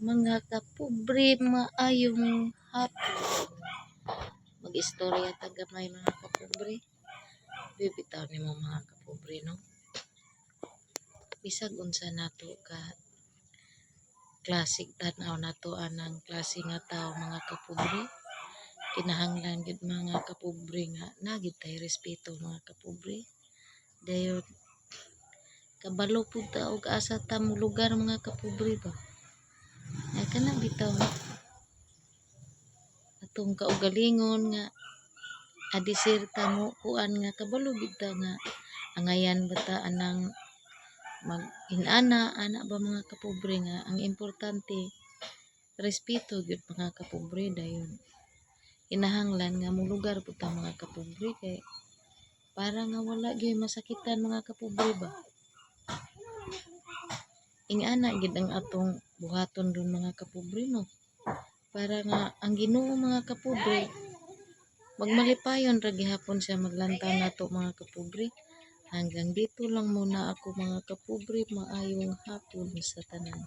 Mga kapobre, maayong hapon. Mag-istorya ta gamay mga kapobre. Bibitaw nimo mga kapobre no. Bisag unsa nato ka klasik tan-aw nato anang klase nga tao mga kapobre. Kinahanglan gid mga kapobre nga nagid tay respeto mga kapobre. Dayon kabalo pud ta og asa ta mo lugar mga kapobre ba. Ay kana bitaw atong kaugalingon nga adisir ta mo kuan nga kabalo bitaw nga angayan bata anang mag-inana ana ba mga kapobre nga ang importante respeto gyud mga kapobre dayon kinahanglan nga molugar pud ta mga kapobre kay para nga wala gyud masakitan mga kapobre ba. Ingana gid ang atong buhaton ron mga kapobre no. Para nga ang Ginoo mga kapobre magmalipayon ra gihapon siya maglantaw nato mga kapobre. Hanggang dito lang muna ako mga kapobre, maayong hapon sa tanan.